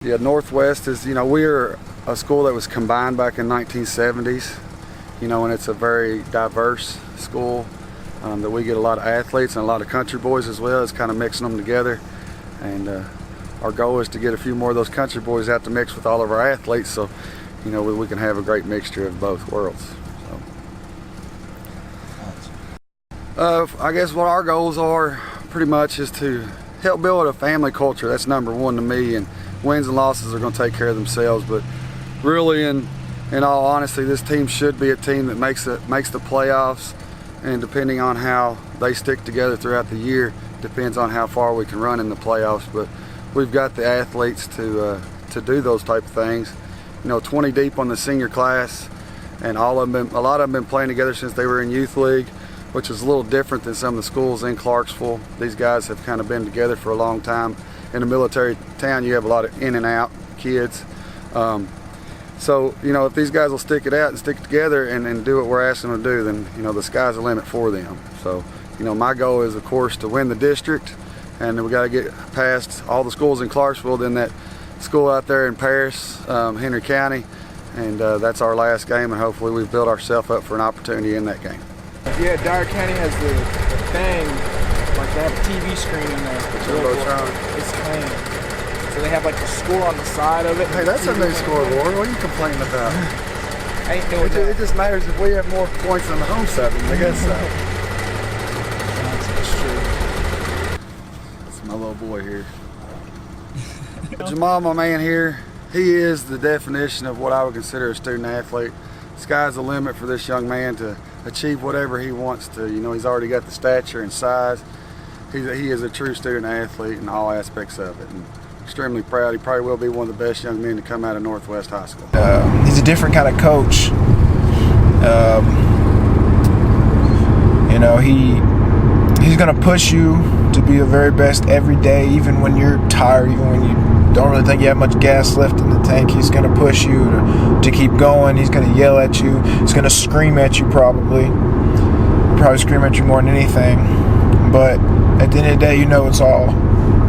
Yeah, Northwest is, we're a school that was combined back in 1970s, and it's a very diverse school that we get a lot of athletes and a lot of country boys as well. It's kind of mixing them together, and our goal is to get a few more of those country boys out to mix with all of our athletes, so we can have a great mixture of both worlds. I guess what our goals are pretty much is to help build a family culture. That's number one to me, and wins and losses are going to take care of themselves. But really, in all honesty, this team should be a team that makes the playoffs, and depending on how they stick together throughout the year, depends on how far we can run in the playoffs. But we've got the athletes to do those type of things. 20 deep on the senior class, and a lot of them been playing together since they were in youth league, which is a little different than some of the schools in Clarksville. These guys have kind of been together for a long time. In a military town, you have a lot of in and out kids. So, if these guys will stick it out and stick together and do what we're asking them to do, then, the sky's the limit for them. So, my goal is, of course, to win the district, and we got to get past all the schools in Clarksville, then that school out there in Paris, Henry County, and that's our last game, and hopefully we've built ourselves up for an opportunity in that game. Yeah, Dyer County has the thing, like they have a TV screen in there. It's clean. So they have like the score on the side of it. Hey, that's a new scoreboard. What are you complaining about? I ain't doing that. It just matters if we have more points on the home side than the against side. That's true. That's my little boy here. Jamal, my man here, he is the definition of what I would consider a student athlete. Sky's the limit for this young man to achieve whatever he wants to. He's already got the stature and size. He is a true student athlete in all aspects of it, and extremely proud. He probably will be one of the best young men to come out of Northwest High School. He's a different kind of coach. He's going to push you to be the very best every day, even when you're tired, even when you don't really think you have much gas left in the tank. He's going to push you to keep going. He's going to yell at you. He's going to scream at you probably scream at you more than anything. But at the end of the day, it's all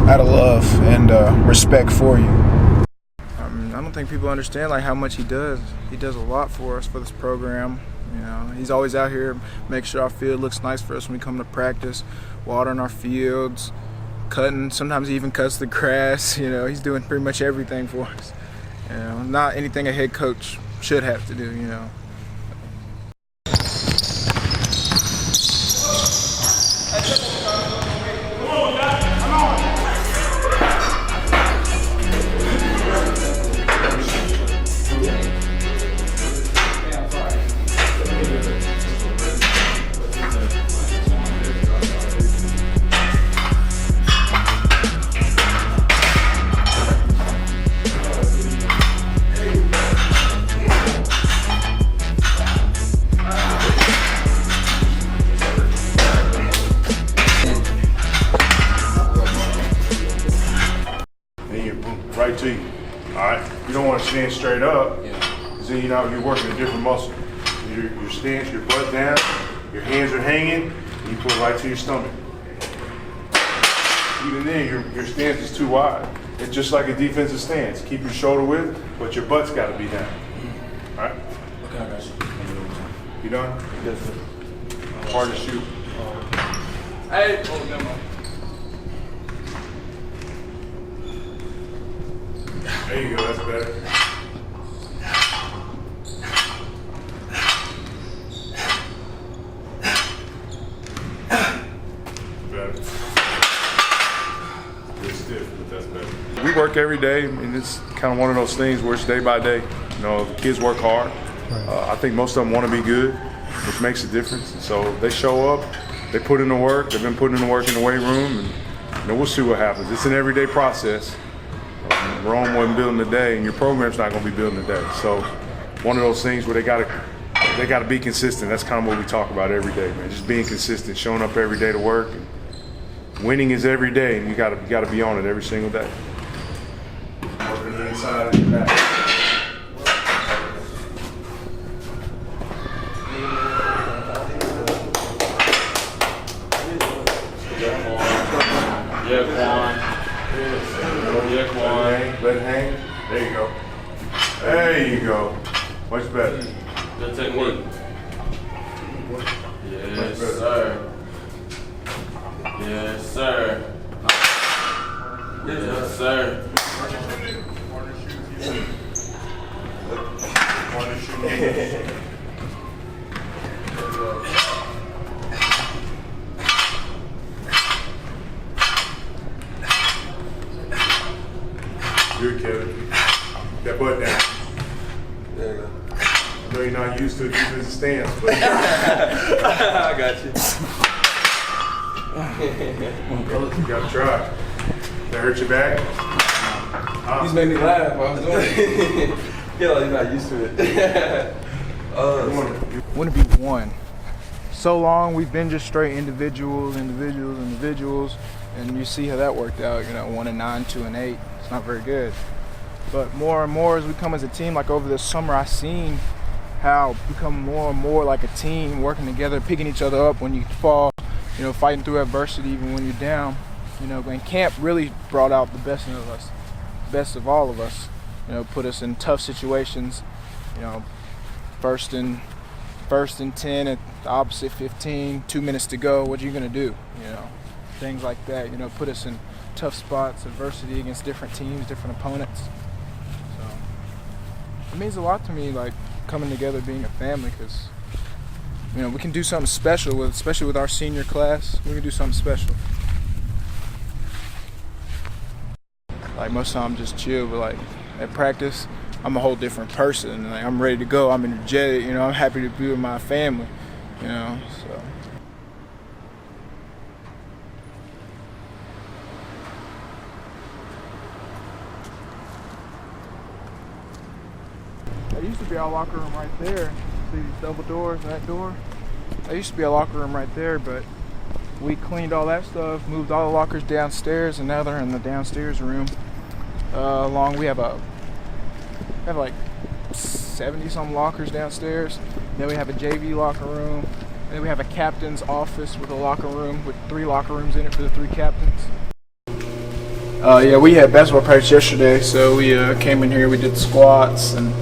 out of love and respect for you. I don't think people understand how much he does. He does a lot for us, for this program. He's always out here making sure our field looks nice for us when we come to practice, watering our fields, cutting. Sometimes he even cuts the grass. He's doing pretty much everything for us. Not anything a head coach should have to do. Right to you. All right. You don't want to stand straight up, because then you're working a different muscle. Your stance, your butt down, your hands are hanging, and you pull right to your stomach. Even then, your stance is too wide. It's just like a defensive stance. Keep your shoulder width, but your butt's got to be down. All right. Okay, I got you. You done? Yes, sir. Hard to shoot. Hey, hold them. There you go, that's better. Better. It's stiff, but that's better. We work every day, and it's kind of one of those things where it's day by day. The kids work hard. I think most of them want to be good, which makes a difference. So they show up, they put in the work, they've been putting in the work in the weight room, and we'll see what happens. It's an everyday process. Rome wasn't building today, and your program's not going to be building today. So, one of those things where they got to be consistent. That's kind of what we talk about every day, man. Just being consistent, showing up every day to work. And winning is every day, and you got to be on it every single day. Working the inside and the back. Yeah, Quan. Let it hang. There you go. There you go. Much better. Good technique. Yes, sir. Yes, sir. Yes, sir. Good, Kevin. That butt down. There you go. I know you're not used to a defensive stance, but I got you. you gotta try. That hurt your back? You just made me laugh while I was doing it. Feel like you're not used to it. Wouldn't it be one? So long we've been just straight individuals, and you see how that worked out. 1-9, 2-8. It's not very good. But more and more as we come as a team, like over this summer, I've seen how become more and more like a team, working together, picking each other up when you fall, fighting through adversity even when you're down. And camp really brought out the best of us, best of all of us. Put us in tough situations. First and 10 at the opposite 15, 2 minutes to go. What are you gonna do? Things like that. Put us in tough spots, adversity against different teams, different opponents. So it means a lot to me, like coming together, being a family, because we can do something special especially with our senior class. We can do something special. Like most time I'm just chill, but like at practice, I'm a whole different person. Like I'm ready to go. I'm energetic. I'm happy to be with my family. So. There used to be our locker room right there. See these double doors, that door? There used to be a locker room right there, but we cleaned all that stuff, moved all the lockers downstairs, and now they're in the downstairs room. We have like 70-some lockers downstairs. Then we have a JV locker room. And then we have a captain's office with a locker room with 3 locker rooms in it for the 3 captains. Yeah, we had basketball practice yesterday, so we came in here, we did squats and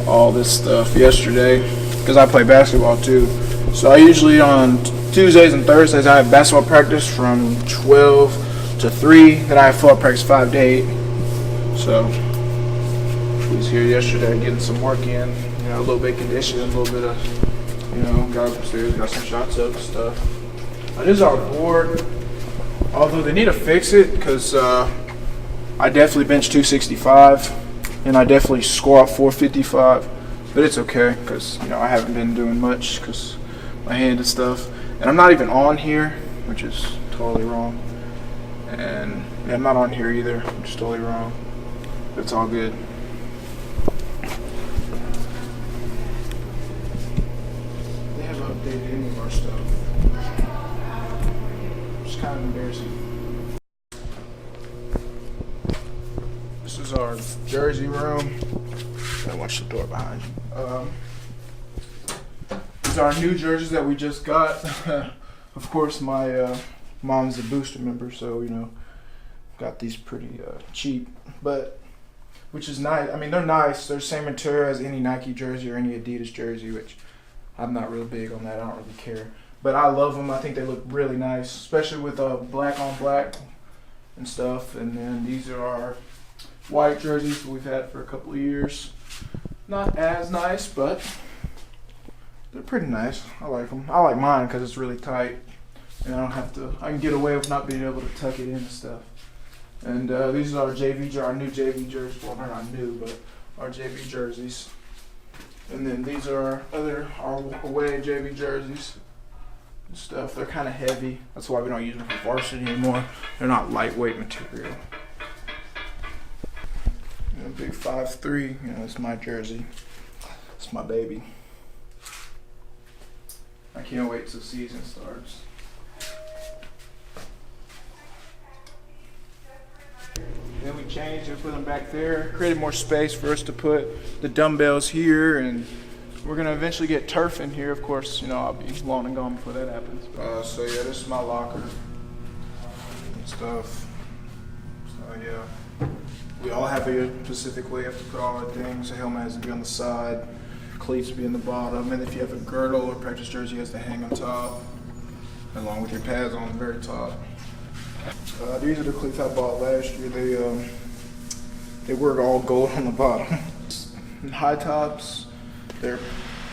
all this stuff yesterday, because I play basketball too. So I usually on Tuesdays and Thursdays I have basketball practice from 12 to 3, then I have football practice 5 to 8. So we was here yesterday getting some work in, a little bit of conditioning, a little bit of, got upstairs, got some shots up and stuff. This is our board, although they need to fix it, because I definitely bench 265 and I definitely score off 455, but it's okay, because I haven't been doing much because my hand and stuff, and I'm not even on here, which is totally wrong, and yeah, I'm not on here either, which is totally wrong, but it's all good. They haven't updated any of our stuff, which is kind of embarrassing. This is our jersey room. Gotta watch the door behind you. These are our new jerseys that we just got. Of course, my mom's a booster member, so got these pretty cheap, but which is nice. I mean, they're nice. They're the same material as any Nike jersey or any Adidas jersey, which I'm not real big on that. I don't really care, but I love them. I think they look really nice, especially with black on black and stuff. And then these are our white jerseys that we've had for a couple of years. Not as nice, but they're pretty nice. I like them. I like mine because it's really tight, and I can get away with not being able to tuck it in and stuff. And these are our new JV jerseys. Well, they're not new, but our JV jerseys. And then these are our away JV jerseys and stuff. They're kind of heavy. That's why we don't use them for varsity anymore. They're not lightweight material. Big 5'3", it's my jersey. It's my baby. I can't wait till season starts. Then we changed and put them back there. Created more space for us to put the dumbbells here, and we're gonna eventually get turf in here. Of course, I'll be long and gone before that happens. So yeah, this is my locker and stuff. So yeah. We all have a specific way you have to put all our things. The helmet has to be on the side, cleats to be in the bottom, and if you have a girdle or practice jersey, it has to hang on top, along with your pads on the very top. These are the cleats I bought last year. They work all gold on the bottom. High tops, they're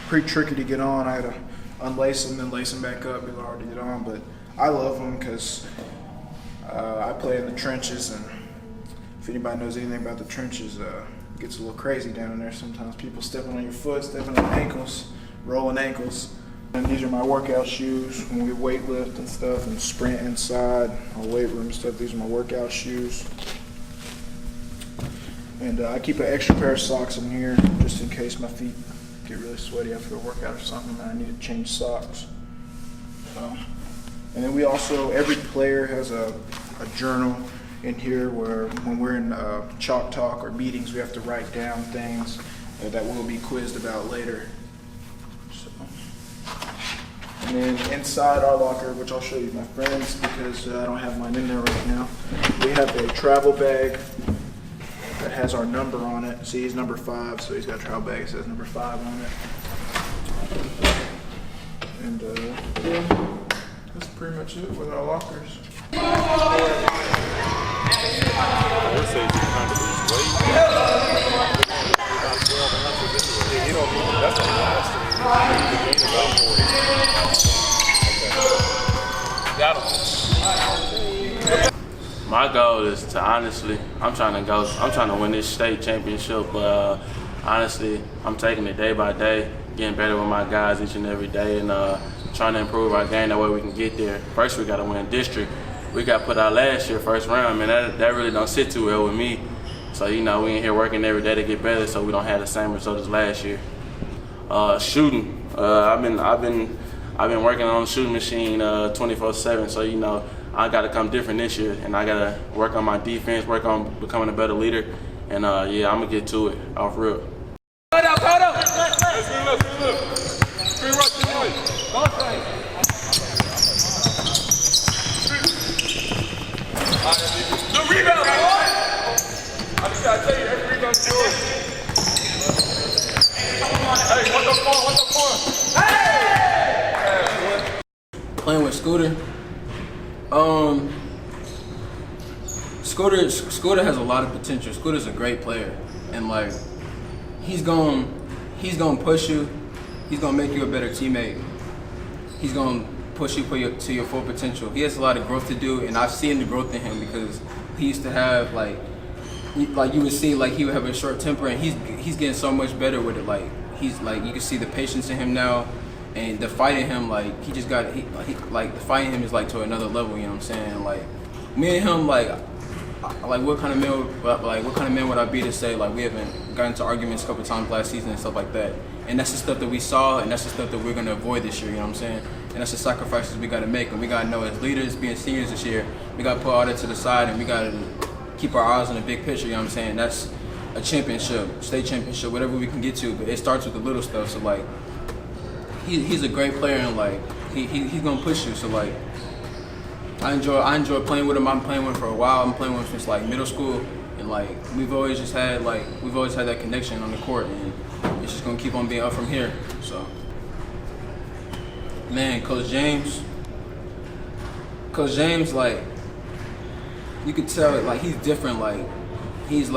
pretty tricky to get on. I had to unlace them and lace them back up. They're hard to get on, but I love them because I play in the trenches, and if anybody knows anything about the trenches, it gets a little crazy down in there sometimes. People stepping on your foot, stepping on ankles, rolling ankles. And these are my workout shoes when we weight lift and stuff and sprint inside our weight room and stuff. These are my workout shoes. And I keep an extra pair of socks in here just in case my feet get really sweaty after a workout or something and I need to change socks. So, and then we also, every player has a journal in here where when we're in chalk talk or meetings, we have to write down things that we'll be quizzed about later. So, and then inside our locker, which I'll show you my friends because I don't have mine in there right now, we have a travel bag that has our number on it. See, he's number 5, so he's got a travel bag that says number 5 on it. And yeah, that's pretty much it with our lockers. My goal is to honestly, I'm trying to win this state championship, but honestly, I'm taking it day by day, getting better with my guys each and every day, and trying to improve our game. That way we can get there. First, we got to win district. We got put out last year, first round, man. That really don't sit too well with me. So we in here working every day to get better, so we don't have the same result as last year. Shooting, I've been working on the shooting machine 24/7. So I got to come different this year, and I got to work on my defense, work on becoming a better leader, and yeah, I'm gonna get to it off rip. No rebound, boy! I just gotta tell you, every rebound's yours. Hey, what the fuck? Hey! Playing with Scooter. Scooter has a lot of potential. Scooter's a great player, and like he's gonna push you. He's gonna make you a better teammate. He's gonna push you to your full potential. He has a lot of growth to do, and I've seen the growth in him because he used to have like you would see like he would have a short temper, and he's getting so much better with it. Like he's like you can see the patience in him now, and the fight in him like he the fight in him is like to another level. You know what I'm saying? Like me and him like what kind of man would I be to say like we haven't gotten into arguments a couple times last season and stuff like that. And that's the stuff that we saw, and that's the stuff that we're gonna avoid this year. You know what I'm saying? And that's the sacrifices we gotta make, and we gotta know as leaders, being seniors this year, we gotta put all that to the side, and we gotta keep our eyes on the big picture. You know what I'm saying? That's a championship, state championship, whatever we can get to. But it starts with the little stuff. So like, he's a great player, and like he's gonna push you. So like, I enjoy playing with him. I'm playing with him for a while. I'm playing with him since like middle school, and like we've always had that connection on the court, and it's just gonna keep on being up from here. So, man, Coach James, like you could tell, like he's different. Like he's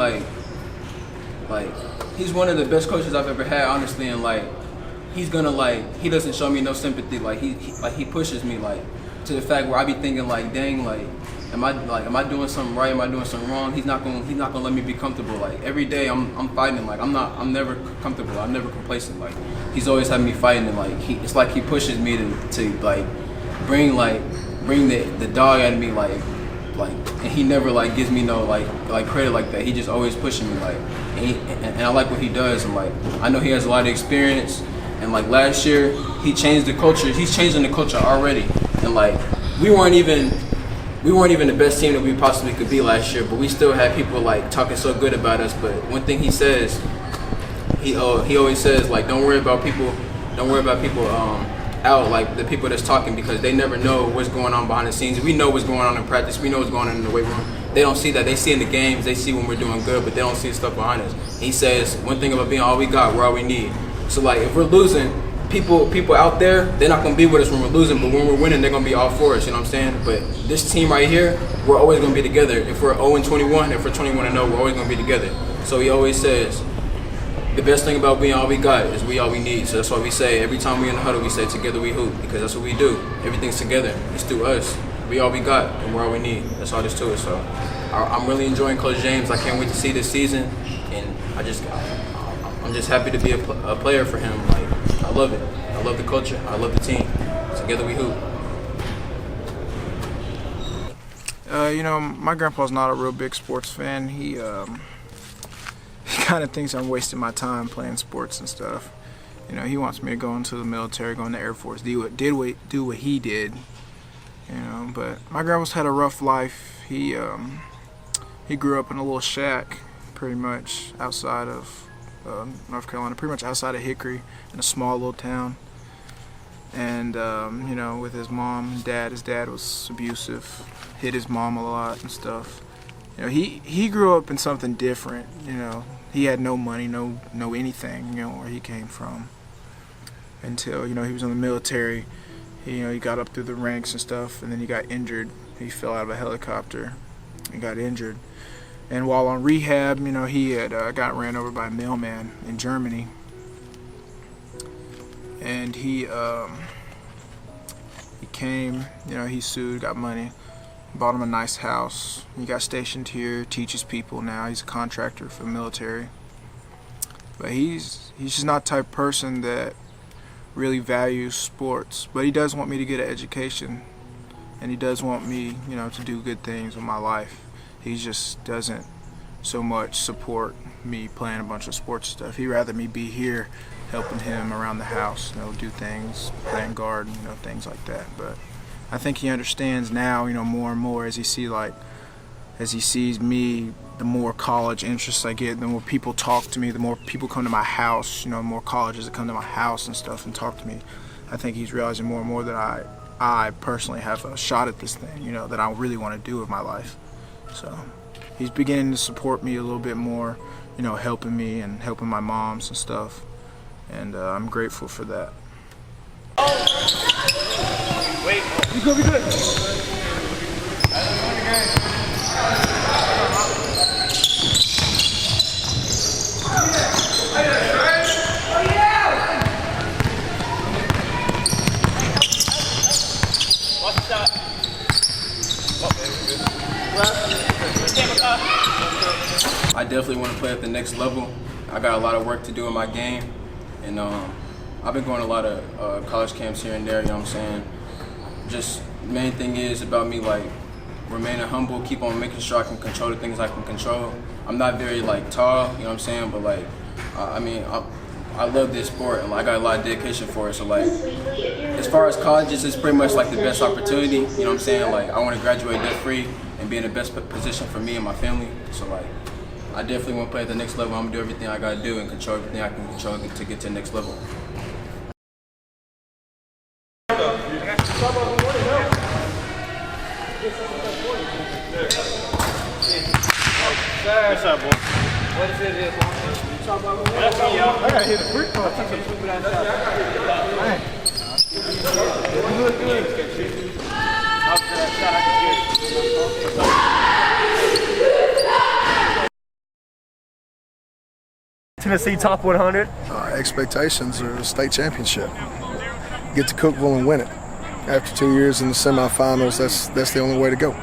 he's one of the best coaches I've ever had, honestly. And like he's gonna he doesn't show me no sympathy. Like he pushes me like to the fact where I be thinking like, dang, like am I doing something right? Am I doing something wrong? He's not gonna let me be comfortable. Like every day I'm fighting. Like I'm never comfortable. I'm never complacent. Like he's always having me fighting, and like it's like he pushes me to like bring the dog out of me, like and he never like gives me no like credit like that. He just always pushing me like, and I like what he does, and like I know he has a lot of experience, and like last year he changed the culture. He's changing the culture already, and like we weren't even the best team that we possibly could be last year, but we still had people like talking so good about us. But one thing he says, he always says like, don't worry about people out, like the people that's talking, because they never know what's going on behind the scenes. We know what's going on in practice. We know what's going on in the weight room. they don't see that. They see in the games, they see when we're doing good, but they don't see the stuff behind us. And he says, one thing about being all we got, we're all we need. So like, if we're losing, people out there, they're not gonna be with us when we're losing, but when we're winning, they're gonna be all for us, you know what I'm saying? But this team right here, we're always gonna be together. If we're 0-21, if we're 21-0, we're always gonna be together. So he always says, the best thing about being all we got is we all we need. So that's why we say, every time we in the huddle, we say together we hoop, because that's what we do. Everything's together, it's through us. We all we got, and we're all we need. That's all there's to it. So I'm really enjoying Coach James. I can't wait to see this season, and I'm just happy to be a player for him. Like, I love it. I love the culture. I love the team. Together we hoop. You know, my grandpa's not a real big sports fan. He kind of thinks I'm wasting my time playing sports and stuff. You know, he wants me to go into the military, go in the Air Force, do what he did. You know, but my grandpa's had a rough life. He grew up in a little shack, pretty much outside of North Carolina, pretty much outside of Hickory, in a small little town. And you know, with his mom and dad, his dad was abusive, hit his mom a lot and stuff. You know, he grew up in something different. You know, he had no money, no anything. You know, where he came from. Until, you know, he was in the military. He got up through the ranks and stuff, and then he got injured. He fell out of a helicopter and got injured. And while on rehab, you know, he had got ran over by a mailman in Germany. And he came, you know, he sued, got money, bought him a nice house. He got stationed here, teaches people now. He's a contractor for the military. But he's just not the type of person that really values sports. But he does want me to get an education, and he does want me, you know, to do good things with my life. He just doesn't so much support me playing a bunch of sports stuff. He'd rather me be here helping him around the house, you know, do things, playing guard, you know, things like that. But I think he understands now, you know, more and more as he sees me, the more college interests I get, the more people talk to me, the more people come to my house, you know, more colleges that come to my house and stuff and talk to me. I think he's realizing more and more that I personally have a shot at this thing, you know, that I really want to do with my life. So he's beginning to support me a little bit more, you know, helping me and helping my moms and stuff. And I'm grateful for that. Wait, you good, we good. I definitely want to play at the next level. I got a lot of work to do in my game, and I've been going to a lot of college camps here and there, you know what I'm saying? Just the main thing is about me, like, remaining humble, keep on making sure I can control the things I can control. I'm not very, like, tall, you know what I'm saying? But, like, I love this sport, and like, I got a lot of dedication for it. So, like, as far as colleges, it's pretty much like the best opportunity, you know what I'm saying? Like, I want to graduate debt-free and be in the best position for me and my family. So, like, I definitely want to play at the next level. I'm going to do everything I got to do and control everything I can control to get to the next level. What's up, boy? What is it? I gotta hit a free throw. Tennessee top 100. Expectations are a state championship. Get to Cookeville and win it. After 2 years in the semifinals, that's the only way to go.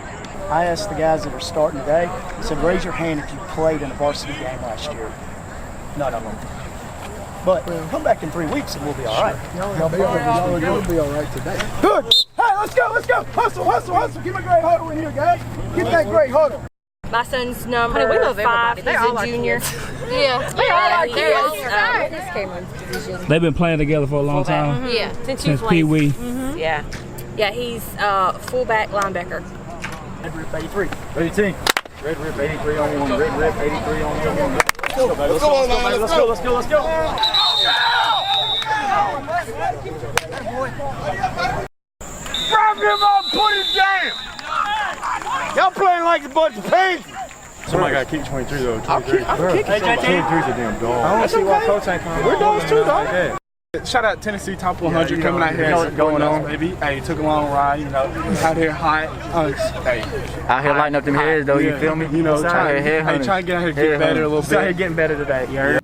I asked the guys that are starting today, I said, raise your hand if you played in a varsity game last year. None of them. But come back in 3 weeks and we'll be all right. Y'all are going to be all right today. Good. Hey, let's go. Hustle. Give me a great huddle in here, guys. Get that great huddle. My son's number 5. He's a junior. Yeah. They've been playing together for a long time. Mm-hmm. Yeah. Since Pee Wee. Mm-hmm. Yeah. Yeah, he's fullback linebacker. Red Rip 83. 18. Red Rip 83 on one. Red Rip 83 on one. Let's go. Grab him up, put him down. Y'all playing like a bunch of pansy. Somebody got to kick 23 though. 23. I'm kicking. 23's a damn dog. I don't see why Coach ain't coming. We're dogs too, dog. Shout out Tennessee Top 100 coming out here. You know what's going on, baby. Hey, took a long ride, you know. Out here hot. Hey. Out here lighting up them heads though, you feel me? You know, trying to get out here, get better a little bit. Out here getting better today, you heard?